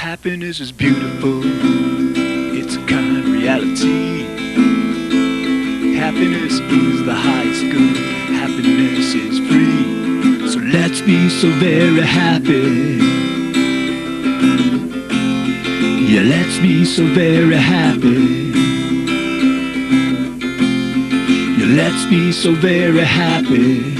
Happiness is beautiful, it's a kind of reality. Happiness is the highest good, happiness is free. So let's be so very happy. Yeah, let's be so very happy. Yeah, let's be so very happy.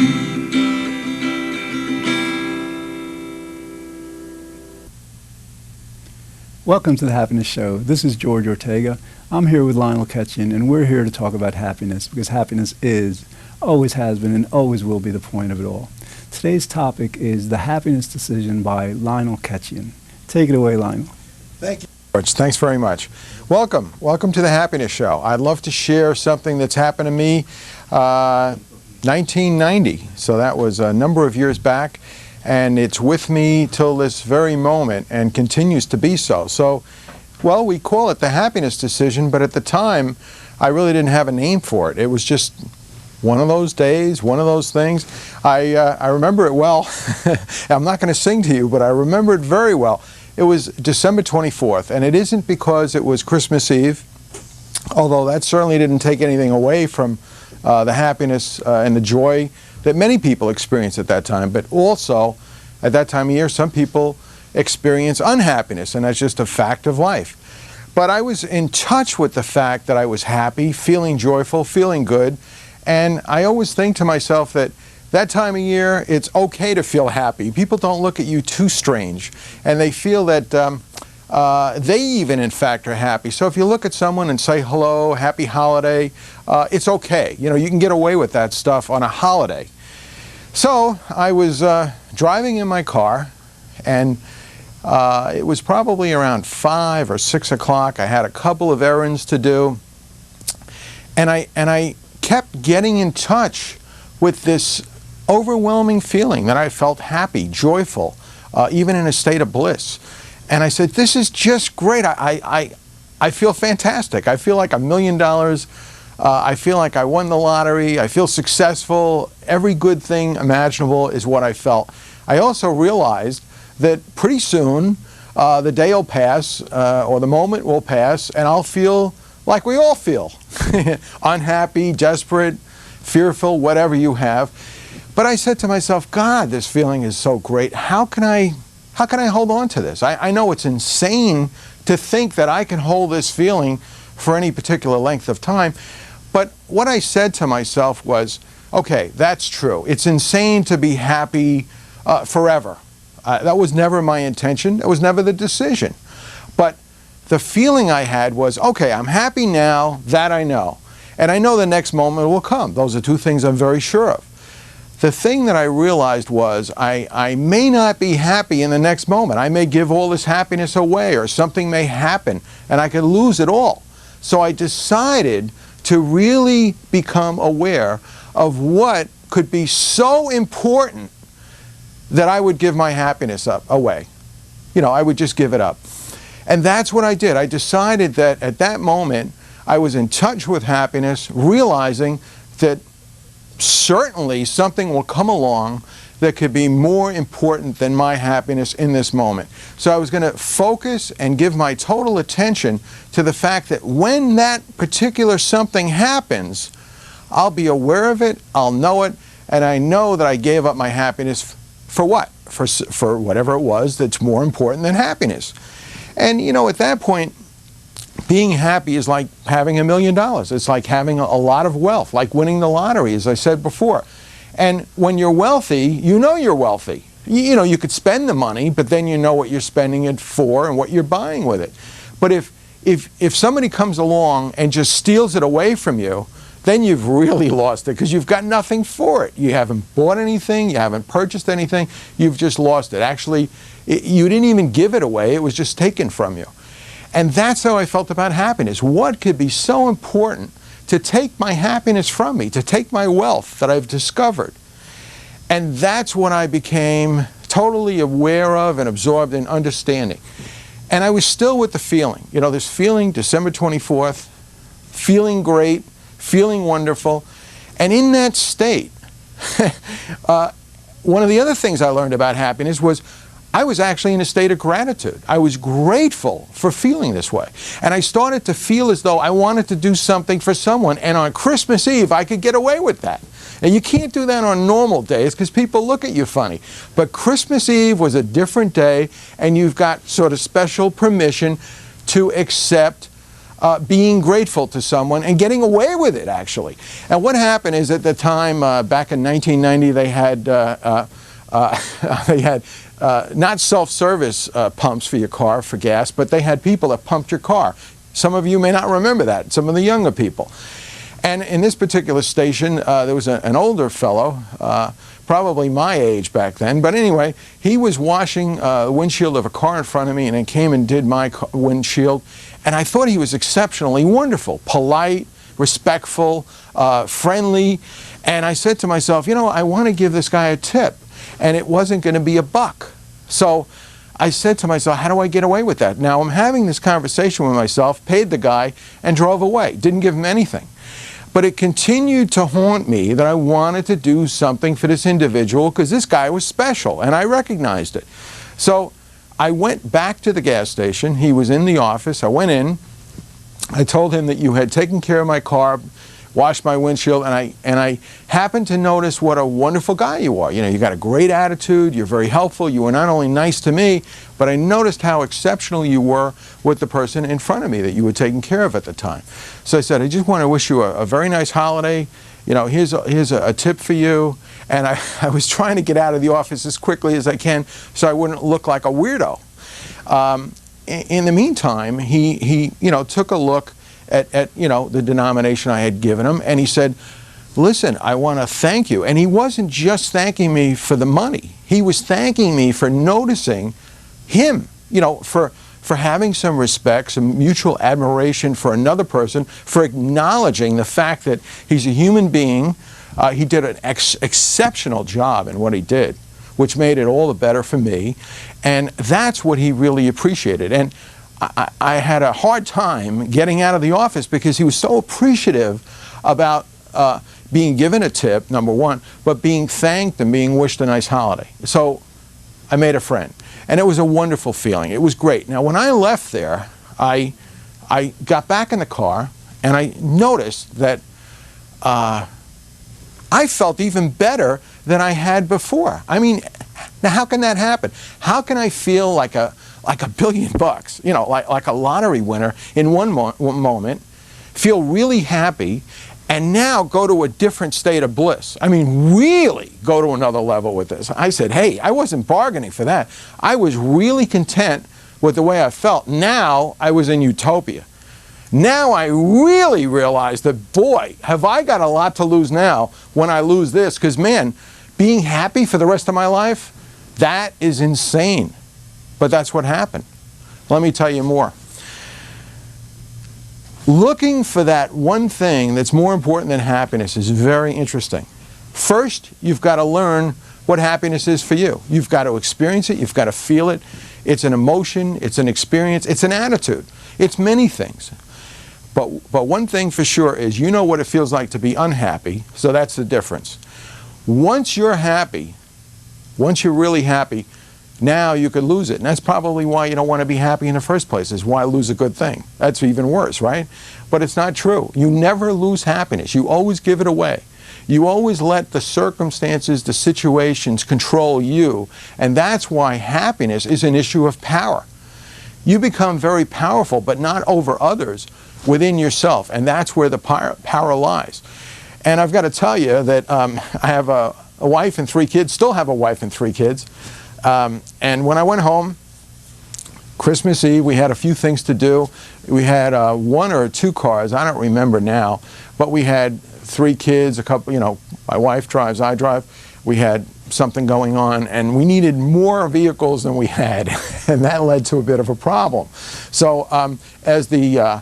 Welcome to the Happiness Show. This is George Ortega. I'm here with Lionel Ketchian, and we're here to talk about happiness because happiness is, always has been, and always will be the point of it all. Today's topic is The Happiness Decision by Lionel Ketchian. Take it away, Lionel. Thank you, George. Thanks very much. Welcome. Welcome to the Happiness Show. I'd love to share something that's happened to me 1990. So that was a number of years back. And it's with me till this very moment and continues to be so. So, well, we call it the happiness decision, but at the time, I really didn't have a name for it. It was just one of those days, one of those things. I remember it well. I'm not going to sing to you, but I remember it very well. It was December 24th, and it isn't because it was Christmas Eve, although that certainly didn't take anything away from the happiness and the joy that many people experience at that time, but also at that time of year some people experience unhappiness, and that's just a fact of life. But I was in touch with the fact that I was happy, feeling joyful, feeling good, and I always think to myself that that time of year it's okay to feel happy. People don't look at you too strange, and they feel that they even in fact are happy. So if you look at someone and say hello, happy holiday, it's okay. You know, you can get away with that stuff on a holiday. So I was driving in my car, and it was probably around 5 or 6 o'clock. I had a couple of errands to do, and I kept getting in touch with this overwhelming feeling that I felt happy, joyful, even in a state of bliss. And I said, this is just great. I feel fantastic. I feel like $1 million. I feel like I won the lottery. I feel successful. Every good thing imaginable is what I felt. I also realized that pretty soon the day will pass or the moment will pass, and I'll feel like we all feel. Unhappy, desperate, fearful, whatever you have. But I said to myself, God, this feeling is so great. How can I hold on to this? I know it's insane to think that I can hold this feeling for any particular length of time. But what I said to myself was, okay, that's true. It's insane to be happy forever. That was never my intention. That was never the decision. But the feeling I had was, okay, I'm happy now, that I know. And I know the next moment will come. Those are two things I'm very sure of. The thing that I realized was I may not be happy in the next moment. I may give all this happiness away, or something may happen and I could lose it all. So I decided to really become aware of what could be so important that I would give my happiness away. You know, I would just give it up. And that's what I did. I decided that at that moment I was in touch with happiness, realizing that certainly something will come along that could be more important than my happiness in this moment. So I was going to focus and give my total attention to the fact that when that particular something happens, I'll be aware of it, I'll know it, and I know that I gave up my happiness for what? For whatever it was that's more important than happiness. And you know, at that point, being happy is like having $1 million. It's like having a lot of wealth, like winning the lottery, as I said before. And when you're wealthy, you know you're wealthy. You know, you could spend the money, but then you know what you're spending it for and what you're buying with it. But if somebody comes along and just steals it away from you, then you've really lost it, because you've got nothing for it. You haven't bought anything, you haven't purchased anything, you've just lost it. Actually, you didn't even give it away, it was just taken from you. And that's how I felt about happiness. What could be so important to take my happiness from me, to take my wealth that I've discovered? And that's what I became totally aware of and absorbed in understanding. And I was still with the feeling. You know, this feeling, December 24th, feeling great, feeling wonderful. And in that state, one of the other things I learned about happiness was I was actually in a state of gratitude. I was grateful for feeling this way. And I started to feel as though I wanted to do something for someone, and on Christmas Eve I could get away with that. And you can't do that on normal days because people look at you funny. But Christmas Eve was a different day, and you've got sort of special permission to accept being grateful to someone and getting away with it, actually. And what happened is, at the time, back in 1990, they had not self-service pumps for your car for gas, but they had people that pumped your car. Some of you may not remember that, some of the younger people. And in this particular station, there was an older fellow, probably my age back then, but anyway, he was washing the windshield of a car in front of me, and then came and did my windshield, and I thought he was exceptionally wonderful, polite, respectful, friendly, and I said to myself, you know, I want to give this guy a tip, and it wasn't going to be $1. So I said to myself, how do I get away with that? Now I'm having this conversation with myself, paid the guy, and drove away. Didn't give him anything. But it continued to haunt me that I wanted to do something for this individual because this guy was special, and I recognized it. So I went back to the gas station. He was in the office. I went in. I told him that you had taken care of my car, washed my windshield, and I happened to notice what a wonderful guy you are. You know, you got a great attitude, you're very helpful, you were not only nice to me, but I noticed how exceptional you were with the person in front of me that you were taking care of at the time. So I said, I just want to wish you a very nice holiday. You know, here's a tip for you. And I was trying to get out of the office as quickly as I can so I wouldn't look like a weirdo. In the meantime, he you know, took a look at you know, the denomination I had given him, and he said, listen, I want to thank you. And he wasn't just thanking me for the money. He was thanking me for noticing him, you know, for having some respect, some mutual admiration for another person, for acknowledging the fact that he's a human being. He did an exceptional job in what he did, which made it all the better for me. And that's what he really appreciated. And I had a hard time getting out of the office because he was so appreciative about being given a tip, number one, but being thanked and being wished a nice holiday. So I made a friend. And it was a wonderful feeling. It was great. Now, when I left there, I got back in the car, and I noticed that I felt even better than I had before. I mean, now how can that happen? How can I feel like $1 billion, you know, like a lottery winner in one moment, feel really happy, and now go to a different state of bliss? I mean, really go to another level with this. I said, hey, I wasn't bargaining for that. I was really content with the way I felt. Now I was in utopia. Now I really realized that, boy, have I got a lot to lose now when I lose this, because, man, being happy for the rest of my life, that is insane. But that's what happened. Let me tell you more. Looking for that one thing that's more important than happiness is very interesting. First, you've got to learn what happiness is for you. You've got to experience it. You've got to feel it. It's an emotion. It's an experience. It's an attitude. It's many things. But one thing for sure is you know what it feels like to be unhappy, so that's the difference. Once you're happy, once you're really happy, now you could lose it. And that's probably why you don't want to be happy in the first place, is why lose a good thing. That's even worse, right? But it's not true. You never lose happiness. You always give it away. You always let the circumstances, the situations control you. And that's why happiness is an issue of power. You become very powerful, but not over others, within yourself. And that's where the power lies. And I've got to tell you that I have a wife and 3 kids, still have a wife and 3 kids. And when I went home, Christmas Eve, we had a few things to do. We had 1 or 2 cars, I don't remember now, but we had 3 kids, a couple, you know, my wife drives, I drive. We had something going on, and we needed more vehicles than we had, and that led to a bit of a problem. So as the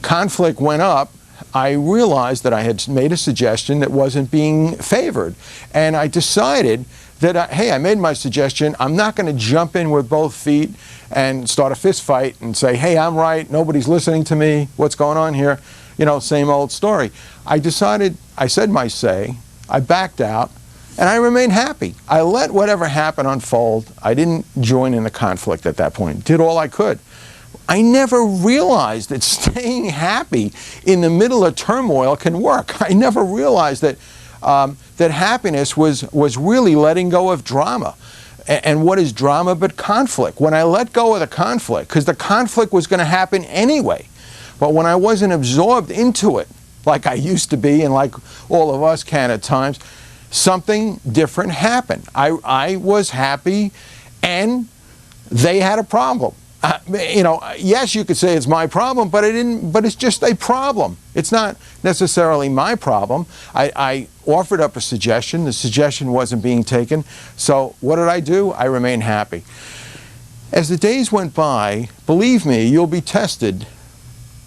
conflict went up, I realized that I had made a suggestion that wasn't being favored, and I decided that, hey, I made my suggestion. I'm not going to jump in with both feet and start a fist fight and say, hey, I'm right, nobody's listening to me, what's going on here? You know, same old story. I decided, I said my say, I backed out, And I remained happy. I let whatever happened unfold. I didn't join in the conflict at that point. Did all I could. I never realized that staying happy in the middle of turmoil can work. I never realized that that happiness was really letting go of drama. And what is drama but conflict? When I let go of the conflict, because the conflict was going to happen anyway, but when I wasn't absorbed into it, like I used to be and like all of us can at times, something different happened. I was happy and they had a problem. Yes, you could say it's my problem, but it's just a problem. It's not necessarily my problem. I offered up a suggestion. The suggestion wasn't being taken. So what did I do? I remained happy. As the days went by, believe me, you'll be tested.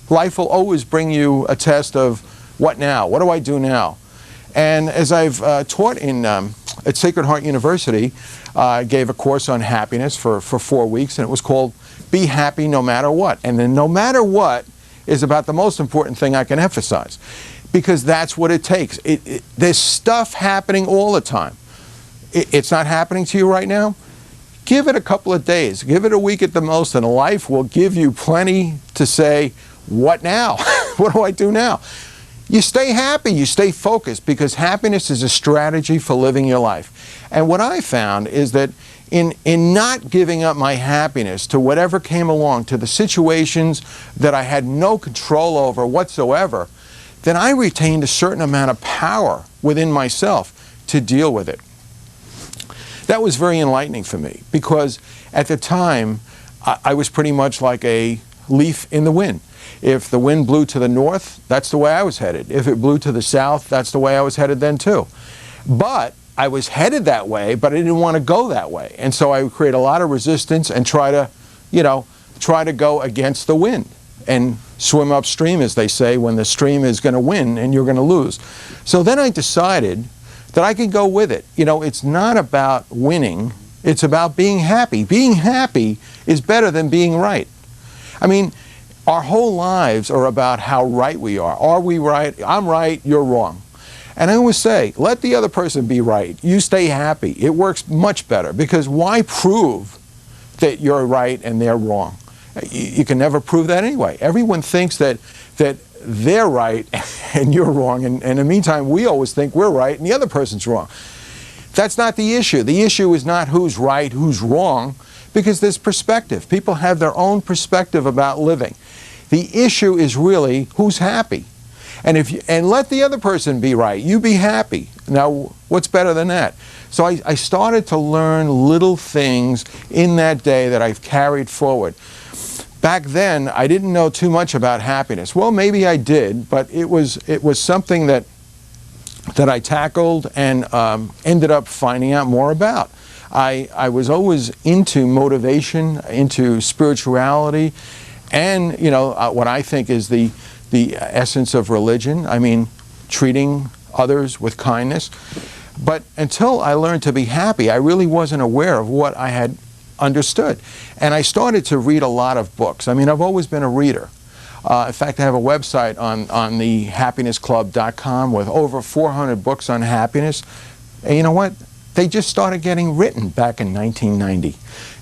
Life will always bring you a test of what now? What do I do now? And as I've taught at Sacred Heart University, I gave a course on happiness for 4 weeks, and it was called Be Happy No Matter What. And then no matter what is about the most important thing I can emphasize, because that's what it takes. There's stuff happening all the time. It's not happening to you right now? Give it a couple of days. Give it a week at the most, and life will give you plenty to say, what now? What do I do now? You stay happy, you stay focused, because happiness is a strategy for living your life. And what I found is that in not giving up my happiness to whatever came along, to the situations that I had no control over whatsoever, then I retained a certain amount of power within myself to deal with it. That was very enlightening for me, because at the time I was pretty much like a leaf in the wind. If the wind blew to the north, that's the way I was headed. If it blew to the south, that's the way I was headed then too. But I was headed that way, but I didn't want to go that way. And so I would create a lot of resistance and try to go against the wind and swim upstream, as they say, when the stream is going to win and you're going to lose. So then I decided that I could go with it. It's not about winning, it's about being happy. Being happy is better than being right. I mean, our whole lives are about how right we are. Are we right? I'm right, you're wrong. And I always say, let the other person be right. You stay happy. It works much better, because why prove that you're right and they're wrong? You can never prove that anyway. Everyone thinks that they're right and you're wrong, and in the meantime, we always think we're right and the other person's wrong. That's not the issue. The issue is not who's right, who's wrong, because there's perspective. People have their own perspective about living. The issue is really who's happy. And let the other person be right. You be happy. Now, what's better than that? So I started to learn little things in that day that I've carried forward. Back then, I didn't know too much about happiness. Well, maybe I did, but it was something that I tackled and ended up finding out more about. I was always into motivation, into spirituality, and what I think is the essence of religion. I mean, treating others with kindness. But until I learned to be happy, I really wasn't aware of what I had understood. And I started to read a lot of books. I mean, I've always been a reader. In fact, I have a website on the happinessclub.com with over 400 books on happiness. And you know what? They just started getting written back in 1990.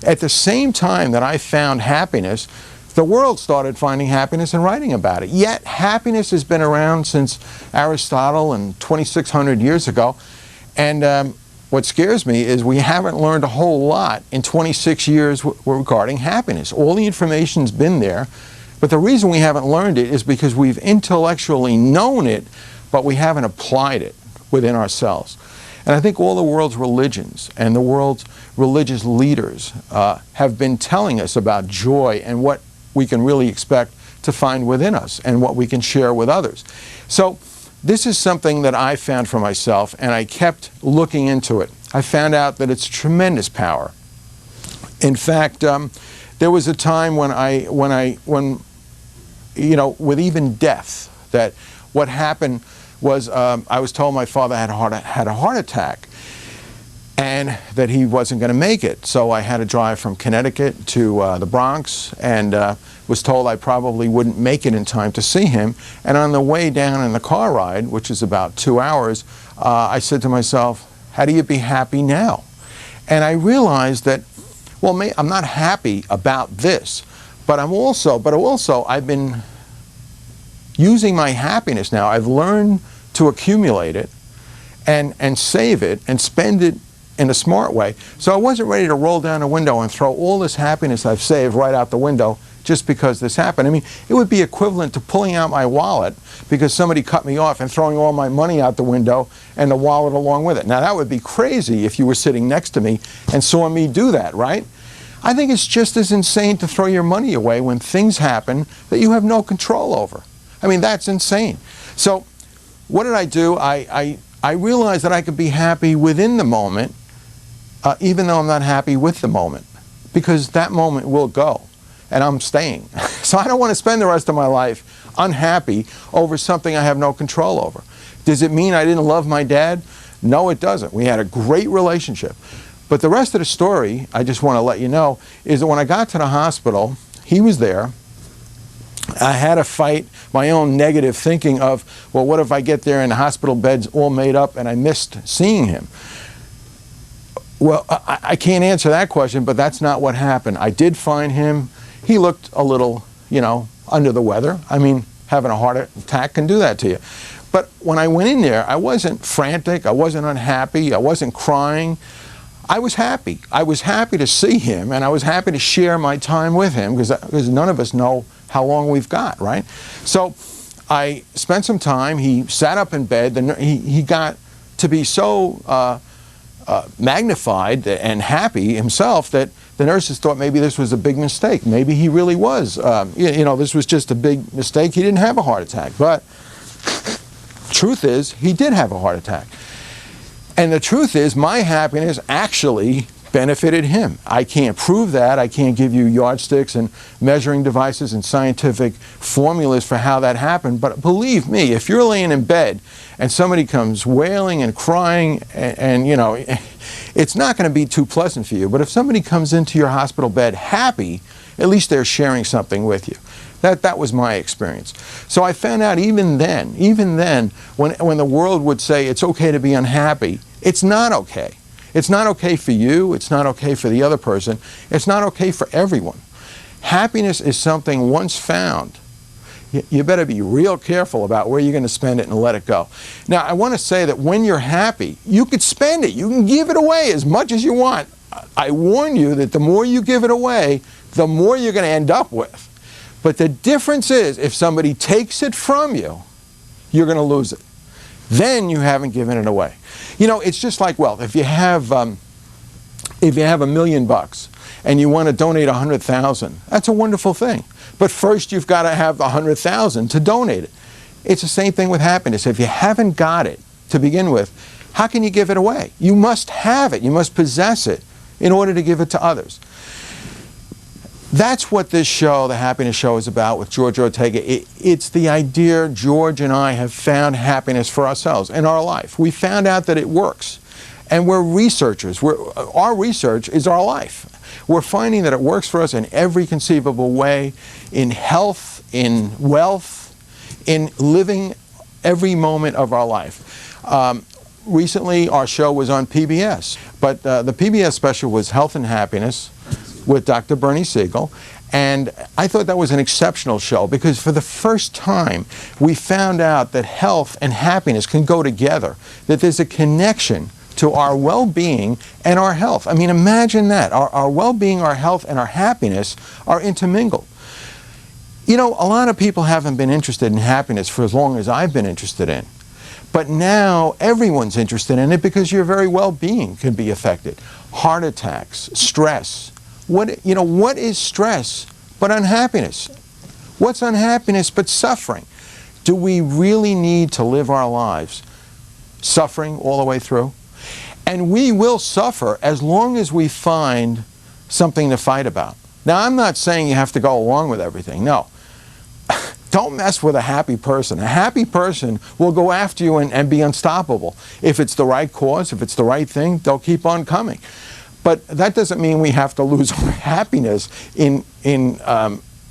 At the same time that I found happiness, the world started finding happiness and writing about it. Yet happiness has been around since Aristotle and 2,600 years ago. And what scares me is we haven't learned a whole lot in 26 years regarding happiness. All the information's been there, but the reason we haven't learned it is because we've intellectually known it, but we haven't applied it within ourselves. And I think all the world's religions and the world's religious leaders have been telling us about joy and what we can really expect to find within us and what we can share with others. So this is something that I found for myself, and I kept looking into it. I found out that it's tremendous power. In fact, there was a time when with even death, that what happened was I was told my father had a heart attack and that he wasn't going to make it. So I had to drive from Connecticut to the Bronx, and was told I probably wouldn't make it in time to see him. And on the way down in the car ride, which is about 2 hours, I said to myself, How do you be happy now? And I realized that, well, I'm not happy about this, but I've been using my happiness now. I've learned to accumulate it and save it and spend it in a smart way. So I wasn't ready to roll down a window and throw all this happiness I've saved right out the window just because this happened. I mean, it would be equivalent to pulling out my wallet because somebody cut me off and throwing all my money out the window and the wallet along with it. Now, that would be crazy if you were sitting next to me and saw me do that, right? I think it's just as insane to throw your money away when things happen that you have no control over. I mean, that's insane. So what did I do? I realized that I could be happy within the moment, even though I'm not happy with the moment, because that moment will go. And I'm staying. So I don't want to spend the rest of my life unhappy over something I have no control over. Does it mean I didn't love my dad? No, it doesn't. We had a great relationship. But the rest of the story, I just want to let you know, is that when I got to the hospital, he was there. I had to fight my own negative thinking of, well, what if I get there and the hospital bed's all made up and I missed seeing him? Well, I can't answer that question, but that's not what happened. I did find him. He looked a little, under the weather. I mean, having a heart attack can do that to you. But when I went in there, I wasn't frantic. I wasn't unhappy. I wasn't crying. I was happy. I was happy to see him, and I was happy to share my time with him because none of us know how long we've got, right? So I spent some time. He sat up in bed. He got to be so magnified and happy himself that the nurses thought maybe this was a big mistake. Maybe he really was. This was just a big mistake. He didn't have a heart attack. But truth is, he did have a heart attack. And the truth is, my happiness actually benefited him. I can't prove that. I can't give you yardsticks and measuring devices and scientific formulas for how that happened. But believe me, if you're laying in bed and somebody comes wailing and crying and it's not going to be too pleasant for you. But if somebody comes into your hospital bed happy, at least they're sharing something with you. That was my experience. So I found out even then, when the world would say it's okay to be unhappy, it's not okay. It's not okay for you. It's not okay for the other person. It's not okay for everyone. Happiness is something once found. You better be real careful about where you're going to spend it and let it go. Now, I want to say that when you're happy, you could spend it. You can give it away as much as you want. I warn you that the more you give it away, the more you're going to end up with. But the difference is, if somebody takes it from you, you're going to lose it. Then you haven't given it away. It's just like wealth. If you have $1 million and you want to donate 100,000, that's a wonderful thing. But first you've got to have 100,000 to donate it. It's the same thing with happiness. If you haven't got it to begin with, how can you give it away? You must have it. You must possess it in order to give it to others. That's what this show, The Happiness Show, is about with George Ortega. It's the idea George and I have found happiness for ourselves in our life. We found out that it works. And we're researchers. Our research is our life. We're finding that it works for us in every conceivable way, in health, in wealth, in living every moment of our life. Recently, our show was on PBS, but the PBS special was Health and Happiness with Dr. Bernie Siegel, and I thought that was an exceptional show because for the first time we found out that health and happiness can go together, that there's a connection to our well-being and our health. I mean, imagine that. Our well-being, our health, and our happiness are intermingled. A lot of people haven't been interested in happiness for as long as I've been interested in. But now everyone's interested in it because your very well-being can be affected. Heart attacks, stress. What is stress but unhappiness? What's unhappiness but suffering? Do we really need to live our lives suffering all the way through? And we will suffer as long as we find something to fight about. Now, I'm not saying you have to go along with everything. No. Don't mess with a happy person. A happy person will go after you and be unstoppable. If it's the right cause, if it's the right thing, they'll keep on coming. But that doesn't mean we have to lose our happiness in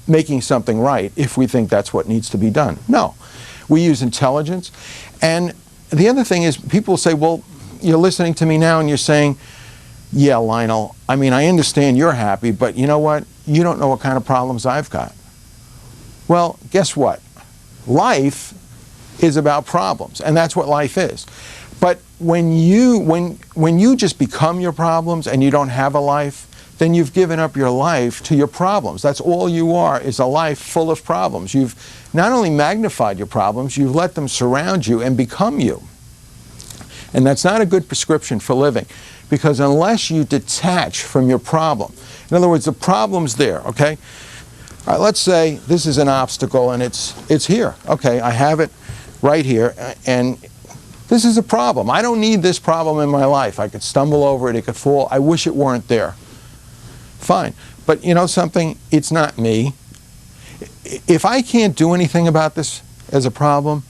making something right if we think that's what needs to be done. No. We use intelligence. And the other thing is, people say, well, you're listening to me now and you're saying, yeah, Lionel, I mean, I understand you're happy, but you know what? You don't know what kind of problems I've got. Well, guess what? Life is about problems, and that's what life is. But when you just become your problems and you don't have a life, then you've given up your life to your problems. That's all you are, is a life full of problems. You've not only magnified your problems, you've let them surround you and become you. And that's not a good prescription for living, because unless you detach from your problem, in other words, the problem's there, okay? All right, let's say this is an obstacle and it's here. Okay, I have it right here, and this is a problem. I don't need this problem in my life. I could stumble over it, it could fall. I wish it weren't there. Fine. But you know something? It's not me. If I can't do anything about this as a problem,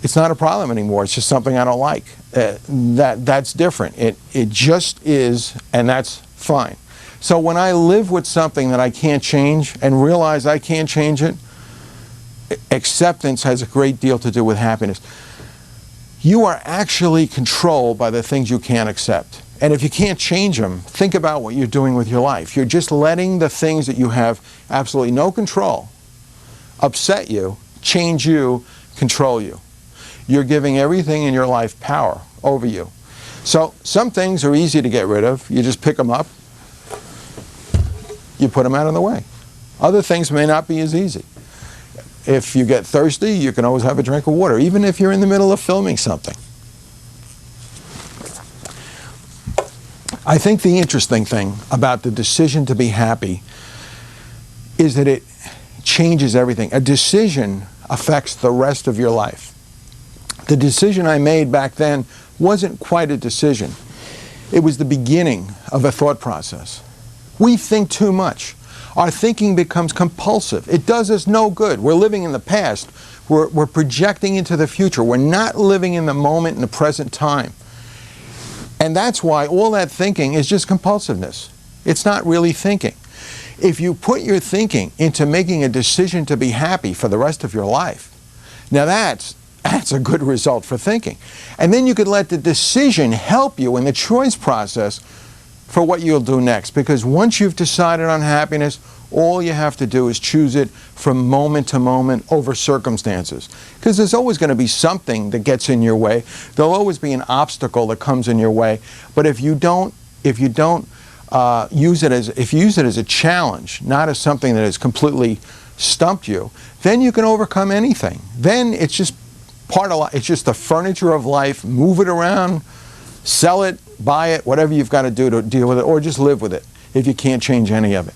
it's not a problem anymore. It's just something I don't like. That's different. It just is, and that's fine. So when I live with something that I can't change and realize I can't change it, acceptance has a great deal to do with happiness. You are actually controlled by the things you can't accept. And if you can't change them, think about what you're doing with your life. You're just letting the things that you have absolutely no control upset you, change you, control you. You're giving everything in your life power over you. So some things are easy to get rid of. You just pick them up, you put them out of the way. Other things may not be as easy. If you get thirsty, you can always have a drink of water, even if you're in the middle of filming something. I think the interesting thing about the decision to be happy is that it changes everything. A decision affects the rest of your life. The decision I made back then wasn't quite a decision. It was the beginning of a thought process. We think too much. Our thinking becomes compulsive. It does us no good. We're living in the past. We're projecting into the future. We're not living in the moment, in the present time. And that's why all that thinking is just compulsiveness. It's not really thinking. If you put your thinking into making a decision to be happy for the rest of your life, now that's a good result for thinking. And then you could let the decision help you in the choice process for what you'll do next. Because once you've decided on happiness, all you have to do is choose it from moment to moment over circumstances. Because there's always going to be something that gets in your way. There'll always be an obstacle that comes in your way. But if you use it as a challenge, not as something that has completely stumped you, then you can overcome anything. Then it's just part of life. It's just the furniture of life. Move it around, sell it, buy it, whatever you've got to do to deal with it, or just live with it if you can't change any of it.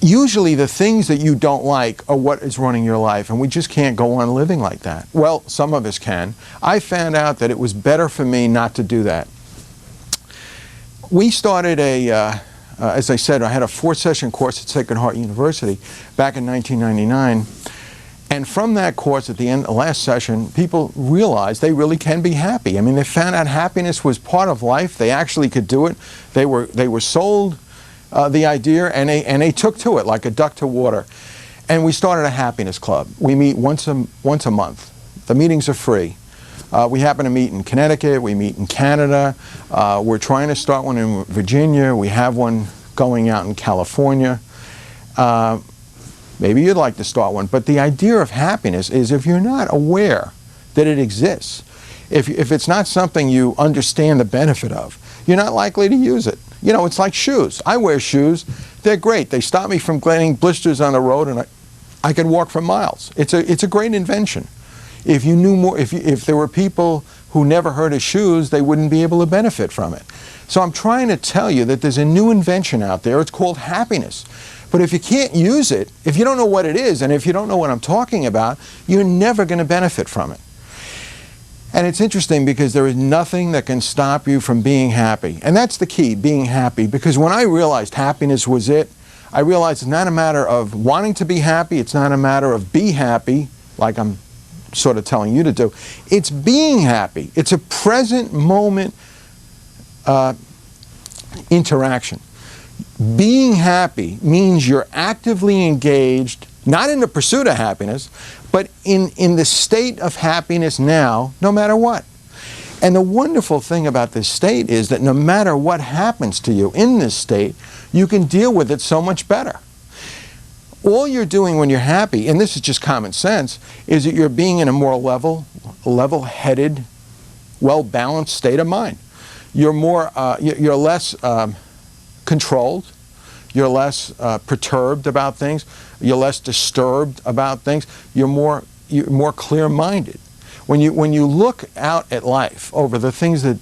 Usually the things that you don't like are what is running your life, and we just can't go on living like that. Well, some of us can. I found out that it was better for me not to do that. We started as I said, I had a 4-session course at Sacred Heart University back in 1999. And from that course, at the end, the last session, people realized they really can be happy. I mean, they found out happiness was part of life. They actually could do it. They were sold the idea, and they took to it like a duck to water. And we started a happiness club. We meet once a month. The meetings are free. We happen to meet in Connecticut. We meet in Canada. We're trying to start one in Virginia. We have one going out in California. Maybe you'd like to start one. But the idea of happiness is if you're not aware that it exists, if it's not something you understand the benefit of, you're not likely to use it. You know, it's like shoes. I wear shoes. They're great. They stop me from getting blisters on the road, and I can walk for miles. It's a great invention. If you knew more, if there were people who never heard of shoes, they wouldn't be able to benefit from it. So I'm trying to tell you that there's a new invention out there. It's called happiness. But if you can't use it, if you don't know what it is, and if you don't know what I'm talking about, you're never going to benefit from it. And it's interesting because there is nothing that can stop you from being happy. And that's the key, being happy. Because when I realized happiness was it, I realized it's not a matter of wanting to be happy. It's not a matter of be happy, like I'm sort of telling you to do. It's being happy. It's a present moment interaction. Being happy means you're actively engaged, not in the pursuit of happiness, but in the state of happiness now, no matter what. And the wonderful thing about this state is that no matter what happens to you in this state, you can deal with it so much better. All you're doing when you're happy, and this is just common sense, is that you're being in a more level-headed, well-balanced state of mind. You're you're less controlled. You're less perturbed about things. You're less disturbed about things. You're more clear-minded. When you look out at life over the things that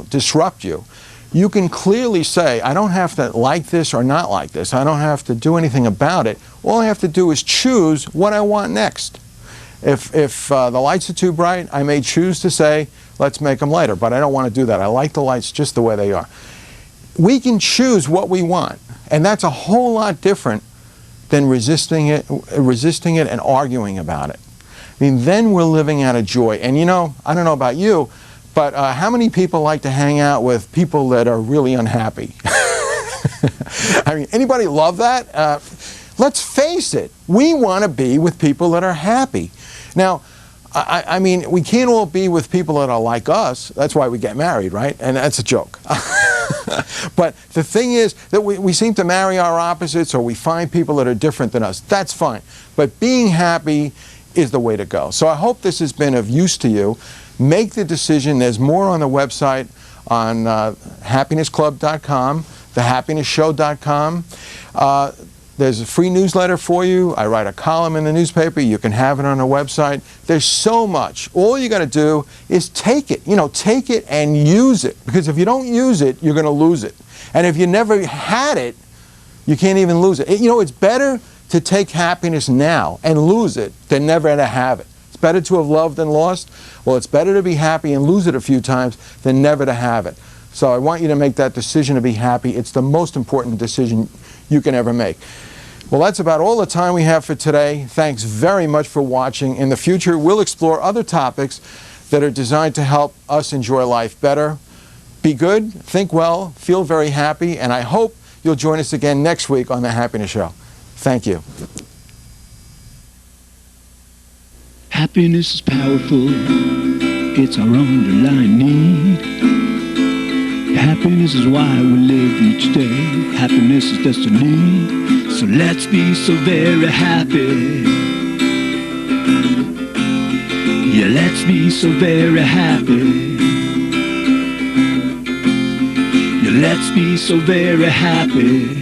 disrupt you, you can clearly say, I don't have to like this or not like this. I don't have to do anything about it. All I have to do is choose what I want next. If the lights are too bright, I may choose to say, let's make them lighter, but I don't want to do that. I like the lights just the way they are. We can choose what we want, and that's a whole lot different than resisting it and arguing about it. I mean, then we're living out of joy. And I don't know about you, but how many people like to hang out with people that are really unhappy? I mean, anybody love that? Let's face it, we want to be with people that are happy. Now, I mean, we can't all be with people that are like us. That's why we get married, right? And that's a joke. But the thing is that we seem to marry our opposites, or we find people that are different than us. That's fine. But being happy is the way to go. So I hope this has been of use to you. Make the decision. There's more on the website on happinessclub.com, thehappinessshow.com. There's a free newsletter for you. I write a column in the newspaper. You can have it on the website. There's so much. All you got to do is take it. Take it and use it. Because if you don't use it, you're going to lose it. And if you never had it, you can't even lose it. It's better to take happiness now and lose it than never to have it. It's better to have loved than lost. Well, it's better to be happy and lose it a few times than never to have it. So I want you to make that decision to be happy. It's the most important decision you can ever make. Well, that's about all the time we have for today. Thanks very much for watching. In the future, we'll explore other topics that are designed to help us enjoy life better. Be good, think well, feel very happy, and I hope you'll join us again next week on The Happiness Show. Thank you. Happiness is powerful. It's our underlying need. Happiness is why we live each day. Happiness is destiny. So let's be so very happy. Yeah, let's be so very happy. Yeah, let's be so very happy.